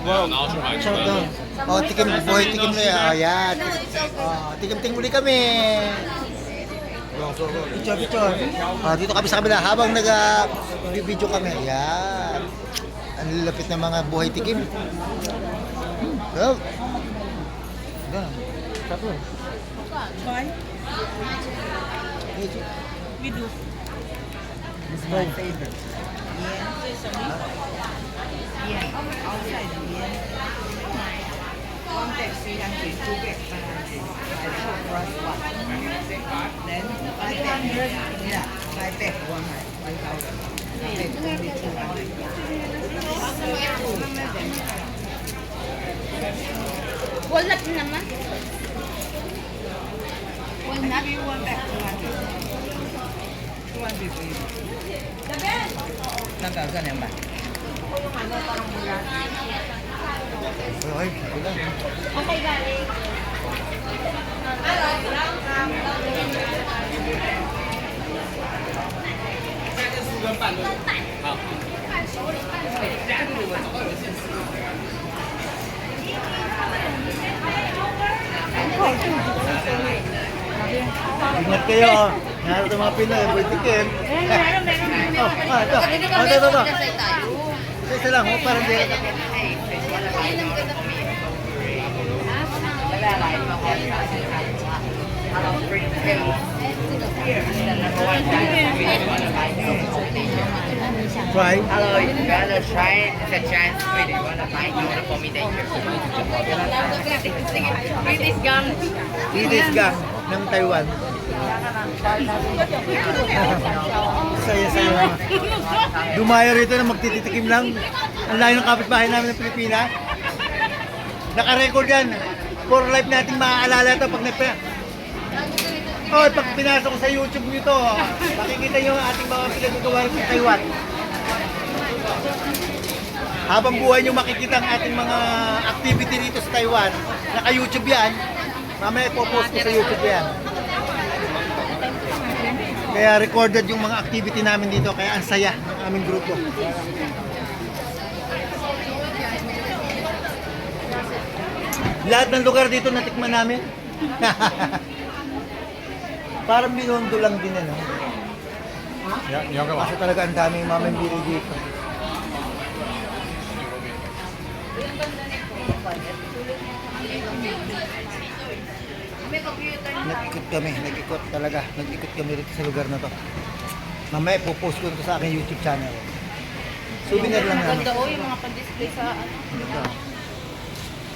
Wow, sarap daw. Oh, tikim, buhay tikim na yan. Oh, yan. Oh, tikim-tikim muli kami. Picture, picture. Ah, dito kami sa kabila habang nag-video kami. Yan. Ang lilapit ng mga buhay tikim. Well. Yan. Sarap yun. Why? We do. This is my favorite. Yeah. Outside the yeah. One bag 300, two bag 500. I shop price one. Then 5 bag. Yeah. 5 bag 1,000. 5 bag only 200. Walnut naman. Walnut. Maybe one bag 200. 200 baby. Nagkagan yan ba? Okay, wala. Okay, galing. Ingat kayo. Naharap ng mga Pinoy, buhay tikim. Oh, ito. Ito. Isa lang, parang di. Try. Hello, you gotta try it. It's a giant squid. You wanna buy it? You wanna for me then you British gang. British gang ng Taiwan. Saya-saya. Dumayo rito na magtititikim lang. Ang layo ng kapitbahay namin ng Pilipina. Naka-record yan. For life nating maaalala ito pag oh, pag pinasok ko sa YouTube nito, makikita nyo ang ating mga pinagagawa sa Taiwan. Habang buhay nyo makikita ang ating mga activity dito sa Taiwan. Naka-YouTube yan. Mamaya ipopost ko sa YouTube yan. Kaya recorded yung mga activity namin dito. Kaya ang saya ng aming grupo. Lahat ng lugar dito natikman namin. Parang binondo lang din ano. Kasi talaga ang daming mamimili dito. Nag-ikot talaga. Nag-ikot kami rito sa lugar na to. Mamaya ipopost ko ito sa aking YouTube channel. Souvenir lang namin. Ganda o yung mga pan-display sa ano. Ito.